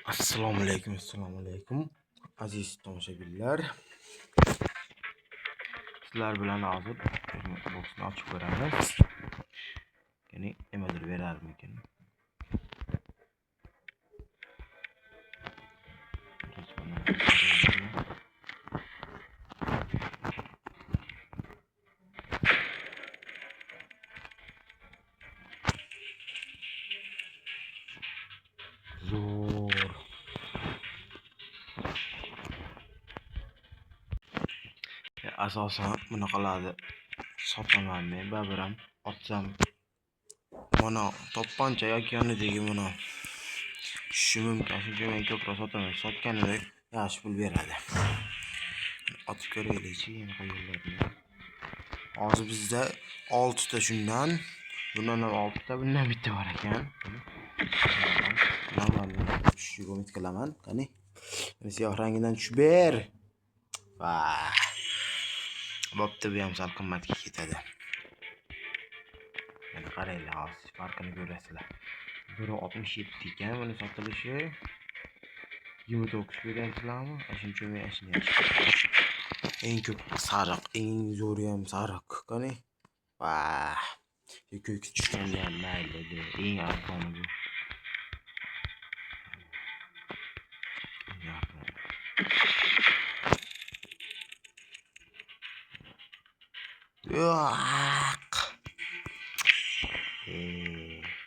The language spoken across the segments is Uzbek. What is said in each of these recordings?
Assalomu alaykum aziz tomoshabinlar. Sizlar bilan hozir boksni ochib ko'ramiz. Ya'ni nimadir berarmikin? Zo'r. Asosan bunaqalarni sotaman men, baribir otsam mana to'pponcha yoki yonidagi mana shu mumkin, shuncha men ko'proq sotaman. Sotganida yaxshi pul beradi. Otib ko'raylikchi, yana qo'yganlarni. Hozir bizda 6 ta shundan, bundan ham 6 ta, bundan bitta bor ekan. Normalni tushiga umid qilaman. Qani, siyoh rangidan tushib ber. Vah. Bo'pti, bu ham sal qimmatga ketadi. Mana qaranglar, hozir farqini ko'rasizlar. 1.67 ekan buni sotilishi. 29 ko'rasizlarmi? Shuncha men eng ko'p sariq, eng zo'ri ham sariq. Qani? Vah. Ko'kka tushganda ham mayli, eng arzoni bu. Yo'q.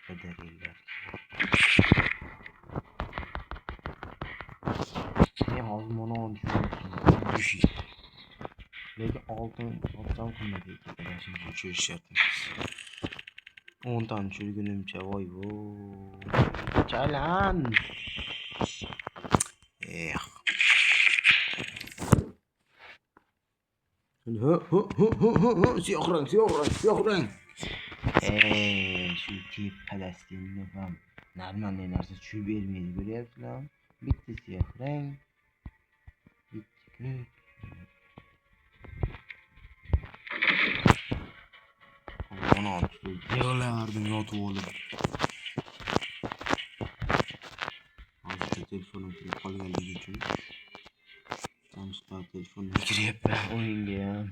Qadriylar. Men hozir mana düşüş. Lekin oltin sotsam qimmat ketadi, shuncha tushirishyapti. 10 tani tushirgunimcha voy chalan. Siyoh rang. Shu Falastinni ham normalniy narsa tushib bermaydi, ko'ryapsizlarmi? Bitta siyoh rang, bitta ko'k. Mana yig'lardim yotib olib. Hozir telefonim kirib qolganligi uchun tanishlar telefonga kiryapman o'yinga ham.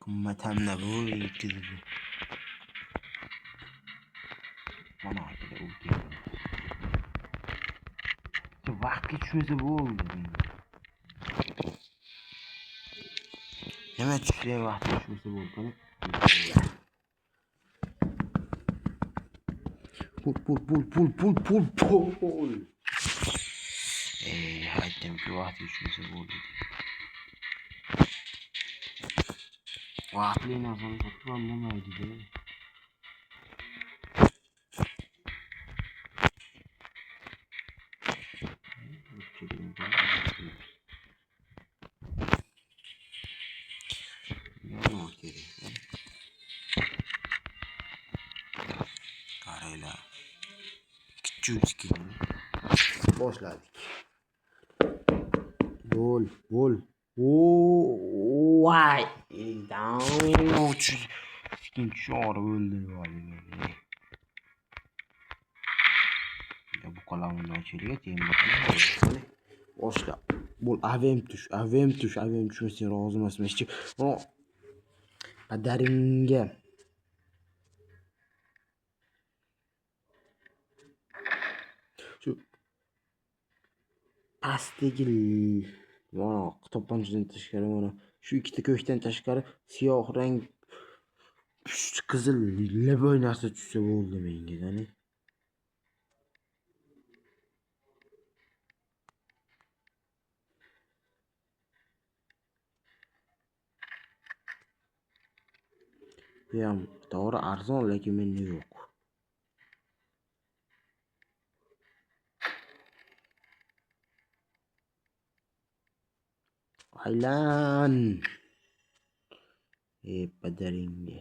Qimmat hamda bu yetkazildi. Mana haqida u keldi. Vaqtga tushmasa bo'ldi. Nima tushsa vaqtga tushmasa bo'ldi. Pul. Aytdimki vaqtga tushmasa bo'ldi. Vaqtli narsani sotib olmaydi-da. Qaranglar. Kichik boshladik. Bol. Vay. Down. Ikkinchi chora bo'ldi valla. Ya bu qalamni ochiriga teng boshla. Bol avem tushmasa rozi emasman. Padaringga. Shu pastdagi mana to'pponchadan tashqari mana shu ikkita ko'kdan tashqari siyoh rang qizil laboy narsa tushsa bo'ldi menga, qani. Bu ham to'g'ri arzon, lekin menda yo'q. Aylan. Padaringga.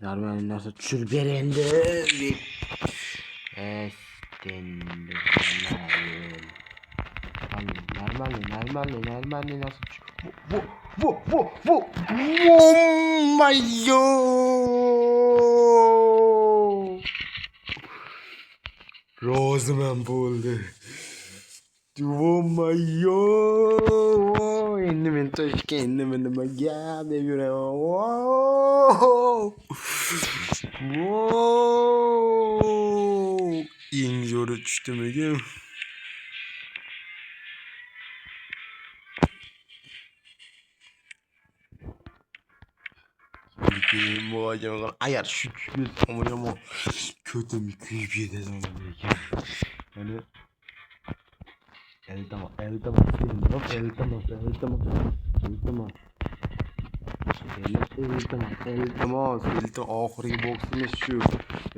Normal narsa tushirib ber endi. Estendir. Нормальный нарsa Во. Ё-моё! Roziman bo'ldi. Ё-моё! Endi men Toshkentni nima gap deb yuraman. Eng zo'ri tushdimikin? Agar shu ama yomon ko'tim kuyib yetadi lekin. Hani iltimos, oxirgi boksimiz shu.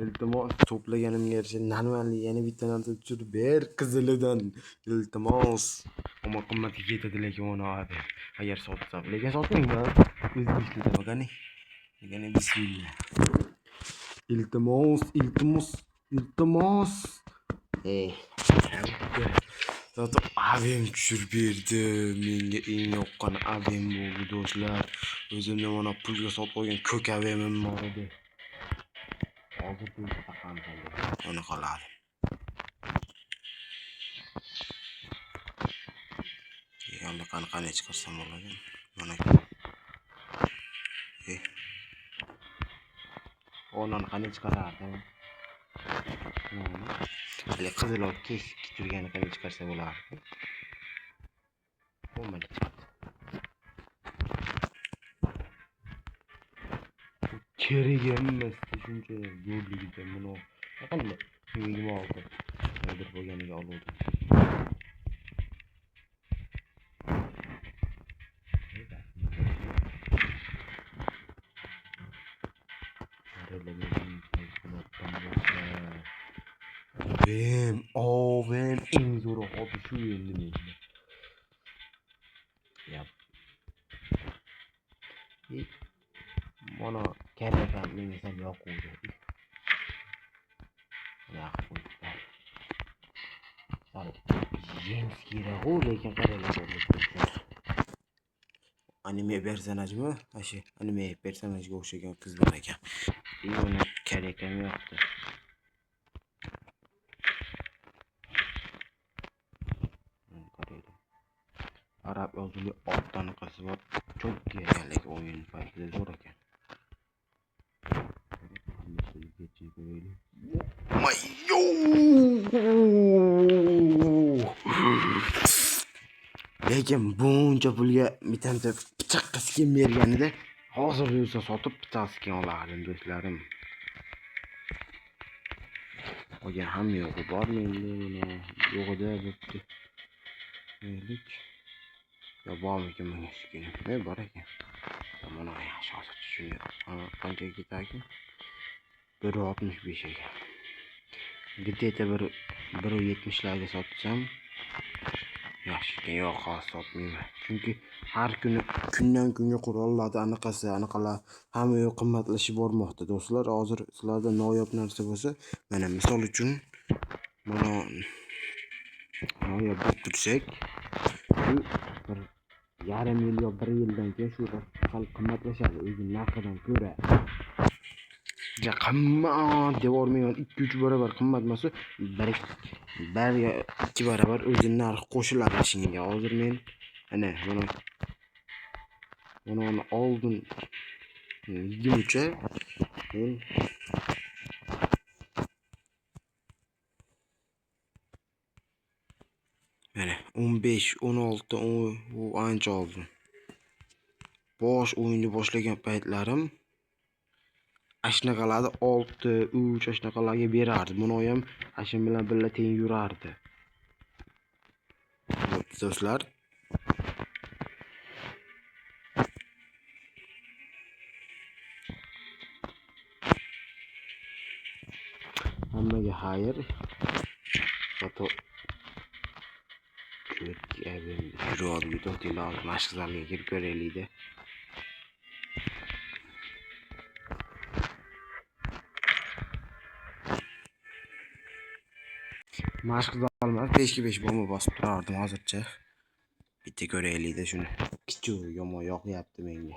Iltimos, to'plaganimga yarasha normalni yana bitta narsa tushirib ber qizilidan. Iltimos. Ammo qimmatga ketadi lekin uni abi. Agar sotsam, lekin sotmayman. O'zim ishlataman qani. Ya'ni bismillah. İltimos. Zaten abim tushirib berdi. Menga eng yoqqan abim bo'ldi do'stlar. O'zimni mana pulga sotib qo'ygan ko'k abimim bor edi. Hozir pul taqamsan. Uni qoladi. Endi qanaqa chiqarsam bo'ladi? Mana. Ondan qani chiqarardim. Hali qizil olib kesib turgani qani chiqarsa bo'lardi. Bo'lmadi. Kerak emas shuncha zo'rligida buni. Qanday? Nima oldi? Qaydir bo'lganiga oldim. Ovem eng zo'ri hozir shu endi menda. Yap. Mana kerakam menga sal yoquvdi. Yoquvdi. Sal jens kerak-ku, lekin qaranglar. Anime personajmi? Ashi, anime personajga o'xshagan qiz bor ekan. Uni kerakam yo'qdi. Arab yozuli ortdan qizi bor. Çok keraklik o'yin paytida zo'r ekan. Mayo! Lekin buncha pulga bitta pichoq qiskin berganida hozir bo'lsa sotib pichoq qiskin olardim do'stlarim. Olgan ham yo'q, bormi endi buni? Yo'g'ida bo'pti. Maylik. Ya bormikin bunga skin? Bor ekan. Mana yaxshi hozir tushundim. Qanchaga ketadi? 1.65 ekan. Где-то 1.70 larga sotsam yaxshi ekan. Yo'q, hozir sotmayman. Chunki har kuni kundan kunga qurollarni anaqalar hamma yo'q qimmatlashib bormoqda do'stlar. Hozir sizlarda noyob narsa bo'lsa, mana misol uchun mana noyob deb tursak, bu 1,5 yil yo 1 yildan keyin shu hal qimmatlashadi o'zi narxidan ko'ra. Ja qimmat deb o'rmayman 2-3 barobar qimmatmasa 1 yo 2 barobar o'zi narx qo'shiladi mashinaga. Hozir men ana buni oldim yeguncha men mana 15, 16 u ancha oldim. O'yinni boshlagan paytlarim ashnaqalarni 6, 3 ashnaqalarga berardi. Buni ham ashin bilan birga teng yurardi. Do'stlar, hammaga xayr. Foto yuradi to'xtinglar, mashq zaliga kirib ko'raylik-da. mashq qilolmas 5-5 bomba bosib turardim hozircha. Bitta ko'raylik-da shuni. Kichik yomon yoqyapti menga.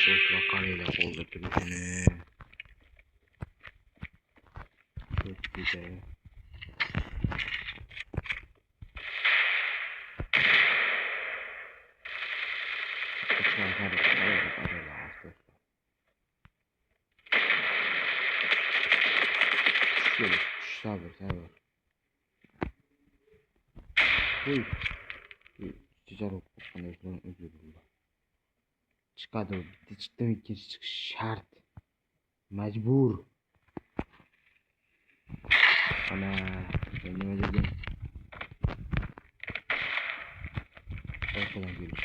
Do'stlar qaranglar qo'lda turishini. Çok güzel. Şöyle sabır. Uy. Ticaret konuşmanın özür dilerim. Çıkadı. Cidden bir giriş çıkış şart. Mecbur. Ana. Kendime dedim. Ortadan giriş.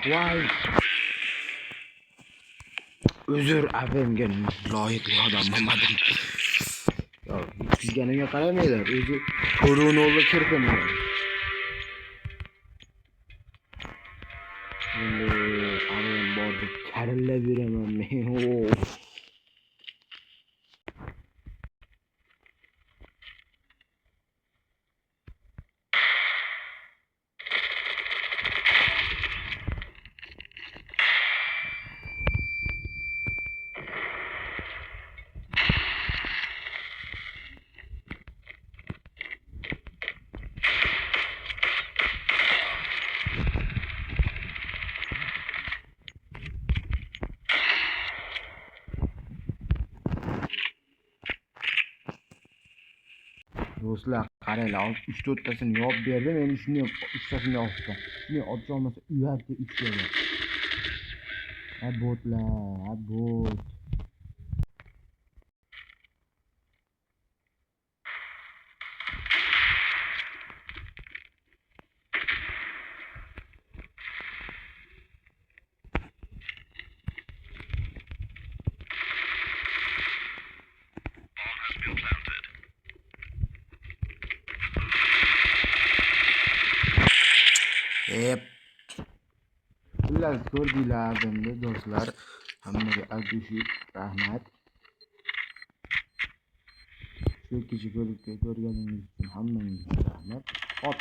Vay. Özür abimga loyiqli odam bo'lmadim. Ya, sizganimga qaramanglar. O'zi ko'ruvni o'g'li kirdim. Abim bordi, karillab yuraman men. Do'stlar, qaranglar, 3-4 tasini yopib berdim. Endi shuni 3 tasini yopdim. Shuni otib olmasa uyatga 3 keladi. Botlar, bot. Hep. Ular ko'rdinglar endi do'stlar. Hammaga alkishib rahmat. Shu kecha ko'rganingiz uchun hammangizga rahmat. Ot.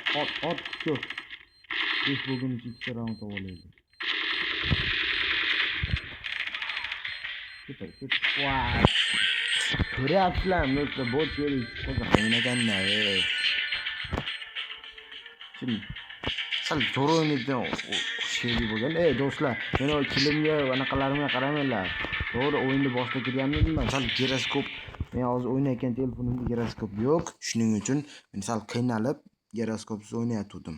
Ko'p. Besh bo'lgunicha 2 raund olaydi. Super. Wow. Ko'ryapsizlarmi do'stlar? Bot yeri o'ynaganda. Şimdi sal to'g'ri şey bo'lgan. Do'stlar, men o kilimga va anaqalarimga qaramanglar. To'g'ri o'yinni boshda kirgandim men. Sal giroskop, men hozir o'ynayotgan telefonimda giroskop yo'q. Shuning uchun men sal qiynalib giroskopsiz o'ynayotgandim.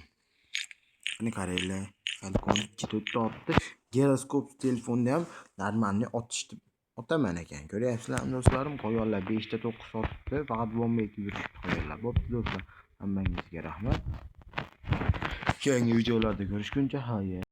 Qani qaranglar, Falcon 2 otdi. Giroskop telefonda ham normalni otishdi. Otaman ekan. Ko'ryapsizlarmi do'stlarim? Qo'yonlar 5 ta 9 otdi. Faqat bomba ekib yuribdi qo'yonlar. Bo'pti do'stlar. Hammangizga rahmat. Keyingi videolarda görüşünce hayır.